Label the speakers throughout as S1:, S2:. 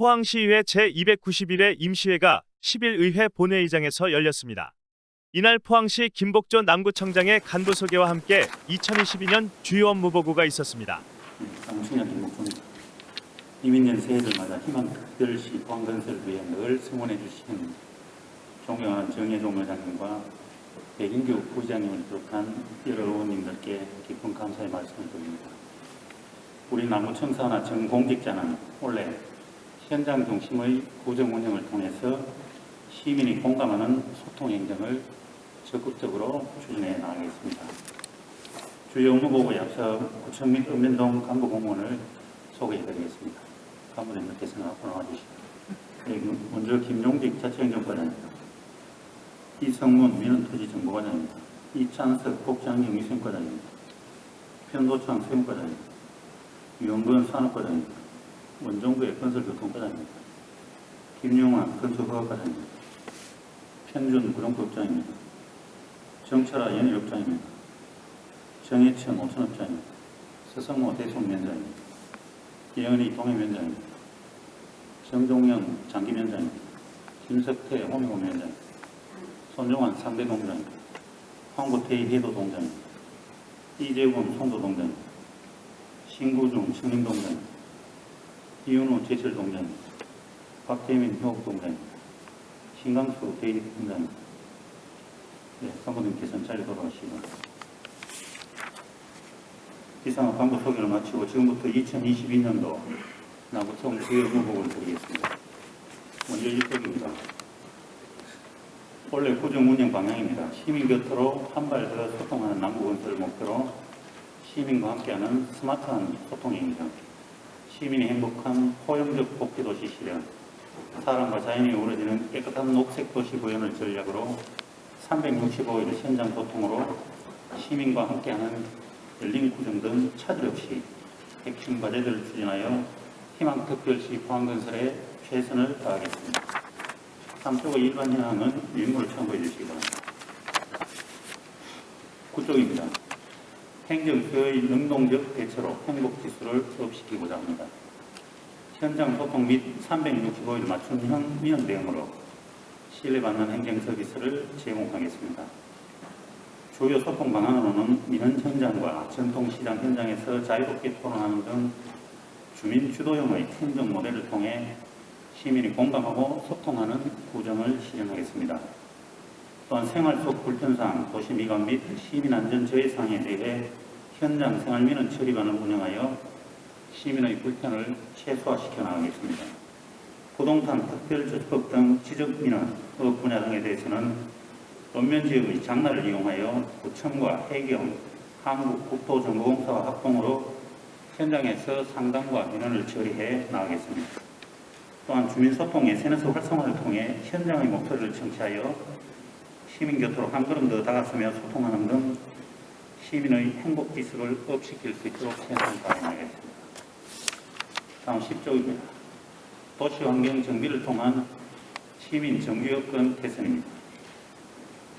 S1: 포항시의회 제291회 임시회가 10일 의회 본회의장에서 열렸습니다. 이날 포항시 김복조 남구청장의 간부 소개와 함께 2022년 주요 업무 보고가 있었습니다.
S2: 남구청장 김복조입니다. 이민년 새해를 맞아 희망특별시 포항건설을 위해 늘 성원해 주신 존경하는 정혜종 회장님과 백인규 부의장님을 비롯한 여러 의원님들께 깊은 감사의 말씀을 드립니다. 우리 남구청 산하 정공직자는 원래 현장 중심의 구정 운영을 통해서 시민이 공감하는 소통 행정을 적극적으로 추진해 나가겠습니다. 주요 업무 보고에 앞서 구청 및 읍면동 간부 공무원을 소개해드리겠습니다. 간부님들께서는 앞으로 나와주시고, 먼저 김용직 자치행정과장입니다. 이성문 민원토지정보과장입니다. 이찬석 복지환경위생과장입니다. 편도창 세무과장입니다. 유영근 산업과장입니다. 원종구의 건설교통과장입니다. 김용환 건축허가과장입니다. 편준 구룡급장입니다. 정철아 연일업장입니다. 정혜천 오천업장입니다. 서성모 대송위원장입니다. 이영은이 동해위원장입니다. 정종영 장기위원장입니다. 김석태 호미홈위원장입니다. 손종환 상대동장입니다. 황구태희 해도동장입니다. 이재훈 송도동장입니다. 신구중 청림동장입니다. 이윤우 제철동장입니다. 박태민 효업동장입니다. 신강수 대립동장입니다. 네, 간부님께서는 자리 돌아가시고, 이상 간부 소개를 마치고 지금부터 2022년도 남구청 주요 업무 보고를 드리겠습니다. 먼저 1쪽입니다. 원래 구정 운영 방향입니다. 시민 곁으로 한 발 더 소통하는 남구건설을 목표로 시민과 함께하는 스마트한 소통 행정, 시민이 행복한 포용적 복지도시 실현, 사람과 자연이 어우러지는 깨끗한 녹색 도시 구현을 전략으로 365일 현장 소통으로 시민과 함께하는 열린 구정 등 차질 없이 핵심 과제들을 추진하여 희망특별시 포항건설에 최선을 다하겠습니다. 3쪽의 일반 현황은 유인물을 참고해 주시기 바랍니다. 9쪽입니다. 행정수의 능동적 대처로 행복지수를 업시키고자 합니다. 현장 소통 및 365일 맞춤형 민원 대응으로 신뢰받는 행정 서비스를 제공하겠습니다. 주요 소통 방안으로는 민원 현장과 전통시장 현장에서 자유롭게 토론하는 등 주민 주도형의 행정 모델을 통해 시민이 공감하고 소통하는 구정을 실현하겠습니다. 또한 생활 속 불편사항, 도시 미관 및 시민 안전 저해 사항에 대해 현장 생활민원 처리반을 운영하여 시민의 불편을 최소화시켜 나가겠습니다. 부동산 특별저축법 등 지적민원, 업 분야 등에 대해서는 읍면지역의 장날을 이용하여 구청과 해경, 한국국토정보공사와 합동으로 현장에서 상담과 민원을 처리해 나가겠습니다. 또한 주민소통 SNS 활성화를 통해 현장의 목소리를 청취하여 시민 곁으로 한 걸음 더 다가서며 소통하는 등 시민의 행복지수를 업시킬 수 있도록 최선을 다해나가겠습니다. 다음 10쪽입니다. 도시환경 정비를 통한 시민 정규여건 개선입니다.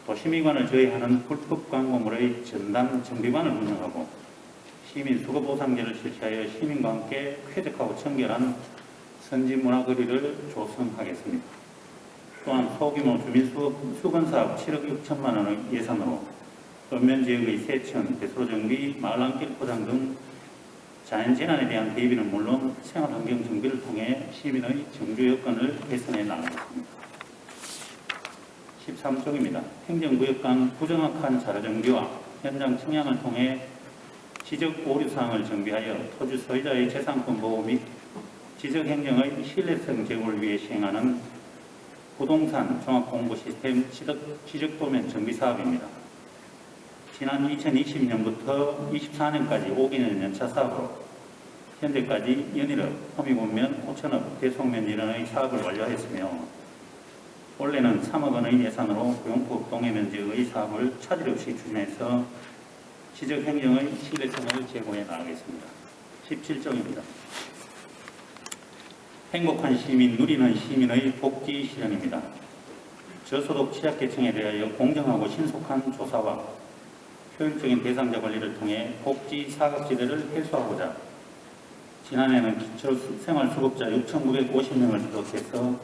S2: 도시미관을 저해하는 불법 광고물의 전담 정비반을 운영하고 시민 수거 보상제를 실시하여 시민과 함께 쾌적하고 청결한 선진문화거리를 조성하겠습니다. 또한 소규모 주민 수건사업 7억 6천만 원의 예산으로 읍면지역의 세천, 배수로정비, 마을안길 포장 등 자연재난에 대한 대비는 물론 생활환경 정비를 통해 시민의 정규여건을 개선해 나가겠습니다. 13쪽입니다. 행정구역 간 부정확한 자료정비와 현장 측량을 통해 지적 오류사항을 정비하여 토지 소유자의 재산권 보호 및 지적행정의 신뢰성 제고를 위해 시행하는 부동산 종합공보시스템 지적도면 정비사업입니다. 지난 2020년부터 24년까지 5개년 연차 사업으로 현재까지 연일업, 호미곤면, 오천업, 대송면 일원의 사업을 완료하였으며 원래는 3억 원의 예산으로 구용포 동해면 지역의 사업을 차질 없이 추진해서 지적행정의 신뢰성을 제고해 나가겠습니다. 17쪽입니다. 행복한 시민, 누리는 시민의 복지 실현입니다. 저소득 취약계층에 대하여 공정하고 신속한 조사와 효율적인 대상자 관리를 통해 복지 사각지대를 해소하고자 지난해는 기초생활수급자 6,950명을 비롯해서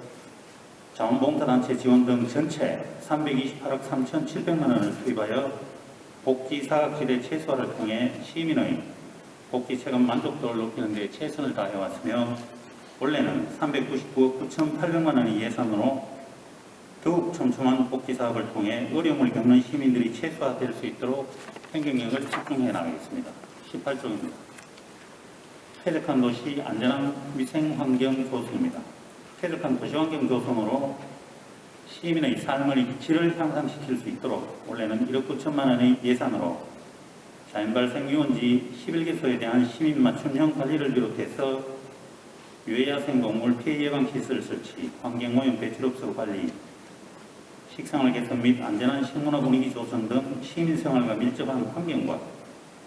S2: 자원봉사단체 지원 등 전체 328억 3,700만 원을 투입하여 복지 사각지대 최소화를 통해 시민의 복지 체감 만족도를 높이는 데 최선을 다해왔으며 올해는 399억 9,800만 원의 예산으로 더욱 촘촘한 복지 사업을 통해 어려움을 겪는 시민들이 최소화될 수 있도록 행정력을 집중해 나가겠습니다. 18조입니다. 쾌적한 도시 안전한 위생환경 조성입니다. 쾌적한 도시환경 조성으로 시민의 삶의 질을 향상시킬 수 있도록 올해는 1억 9천만 원의 예산으로 자연발생 유원지 11개소에 대한 시민 맞춤형 관리를 비롯해서 유해야생동물 피해 예방 시설 설치, 환경오염 배출업소 관리, 식생활 개선 및 안전한 식문화 분위기 조성 등 시민생활과 밀접한 환경과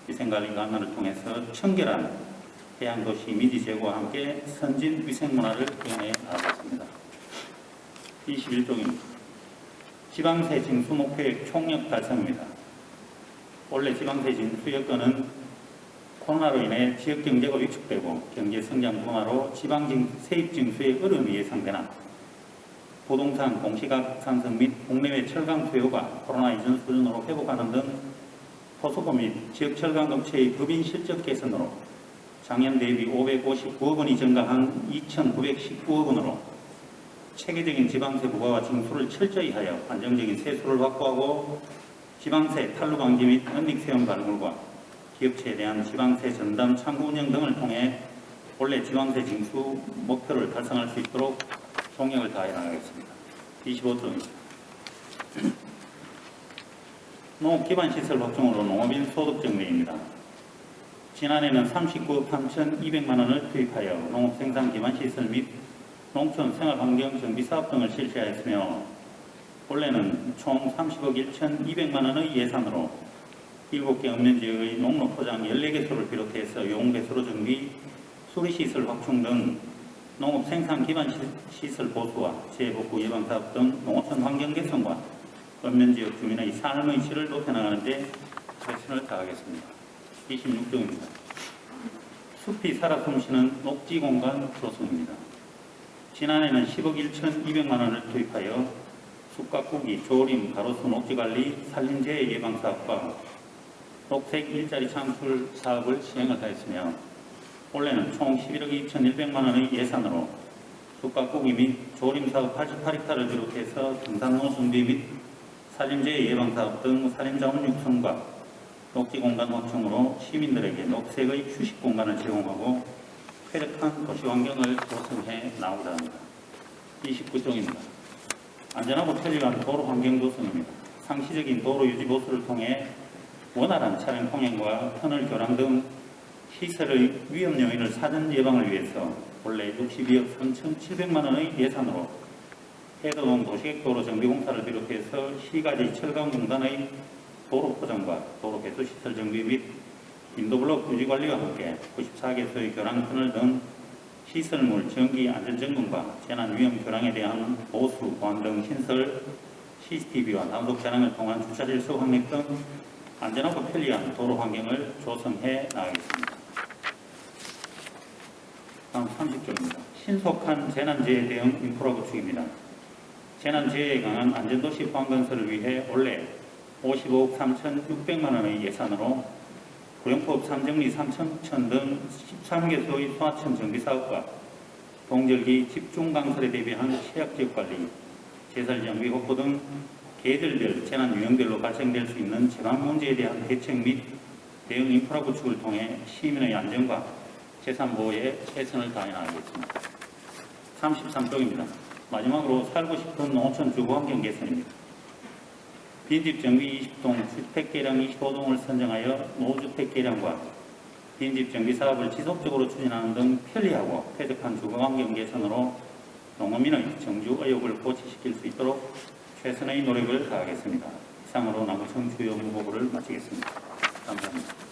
S2: 위생관리 강화를 통해서 청결한 해양도시 미지 제고와 함께 선진 위생문화를 구현해 나가겠습니다. 21조입니다. 지방세 징수 목표액 총력 달성입니다. 올해 지방세 징수 여건은 코로나로 인해 지역경제가 위축되고 경제성장 둔화로 세입 징수의 어려움이 예상되나 부동산 공시가격 상승 및 국내외 철강 수요가 코로나 이전 수준으로 회복하는 등 토수고 및 지역 철강 업체의 법인 실적 개선으로 작년 대비 559억 원이 증가한 2,919억 원으로 체계적인 지방세 부과와 징수를 철저히 하여 안정적인 세수를 확보하고 지방세 탈루 방지 및 은닉세원 발굴과 기업체에 대한 지방세 전담 창구 운영 등을 통해 올해 지방세 징수 목표를 달성할 수 있도록 총력을 다해 나가겠습니다. 25조입니다. 농업 기반시설 확충으로 농업인 소득 증대입니다. 지난해는 39억 3,200만 원을 투입하여 농업 생산 기반 시설 및 농촌 생활환경 정비 사업 등을 실시하였으며 올해는 총 30억 1,200만 원의 예산으로 7개 읍면지역의 농로 포장 14개소를 비롯해서 용배수로 정비, 수리시설 확충 등 농업 생산 기반 시설 보수와 재복구 예방 사업 등 농어촌 환경 개선과 읍면지역 주민의 삶의 질을 높여나가는 데 최선을 다하겠습니다. 26조입니다. 숲이 살아 숨쉬는 녹지 공간 조성입니다. 지난해는 10억 1,200만 원을 투입하여 숲 가꾸기, 조림, 가로수 녹지관리, 산림재해 예방 사업과 녹색 일자리 창출 사업을 시행을 하였으며 올해는 총 11억 2,100만 원의 예산으로 숲 가꾸기 및 조림 사업 88헥타를 비롯해서 등산로 준비 및 산림재해 예방 사업 등 산림자원 육성과 녹지 공간 확충으로 시민들에게 녹색의 휴식 공간을 제공하고 쾌적한 도시 환경을 조성해 나오고자 합니다. 29조입니다. 안전하고 편리한 도로 환경 조성입니다. 상시적인 도로 유지 보수를 통해 원활한 차량 통행과 터널 교량 등 시설의 위험 요인을 사전 예방을 위해서 원래 62억 3,700만 원의 예산으로 해도동 도시계획도로 정비공사를 비롯해서 시가지 철강공단의 도로 포장과 도로 개수시설 정비 및 인도블록 유지관리와 함께 94개소의 교량 터널 등 시설물 정기 안전점검과 재난 위험 교량에 대한 보수, 보안 등 신설, CCTV와 단속 차량을 통한 주차질서 확립 등 안전하고 편리한 도로 환경을 조성해 나가겠습니다. 다음 30조입니다. 신속한 재난재해 대응 인프라 구축입니다. 재난재해에 강한 안전도시 포항건설을 위해 올해 55억 3,600만 원의 예산으로 구용법 3정리 3천 등 13개소의 소하천 정비사업과 동절기 집중강설에 대비한 취약지역관리, 제설정비 확보 등 계절별 재난 유형별로 발생될 수 있는 재난 문제에 대한 대책 및 대응 인프라 구축을 통해 시민의 안전과 재산 보호에 최선을 다해 나가겠습니다. 33조입니다. 마지막으로 살고 싶은 농어촌 주거환경 개선입니다. 빈집 정비 20동, 주택 개량 25동을 선정하여 노주택 개량과 빈집 정비 사업을 지속적으로 추진하는 등 편리하고 쾌적한 주거환경 개선으로 농어민의 정주 의욕을 고취시킬 수 있도록 최선의 노력을 다하겠습니다. 이상으로 남구청 주요 후보부를 마치겠습니다. 감사합니다.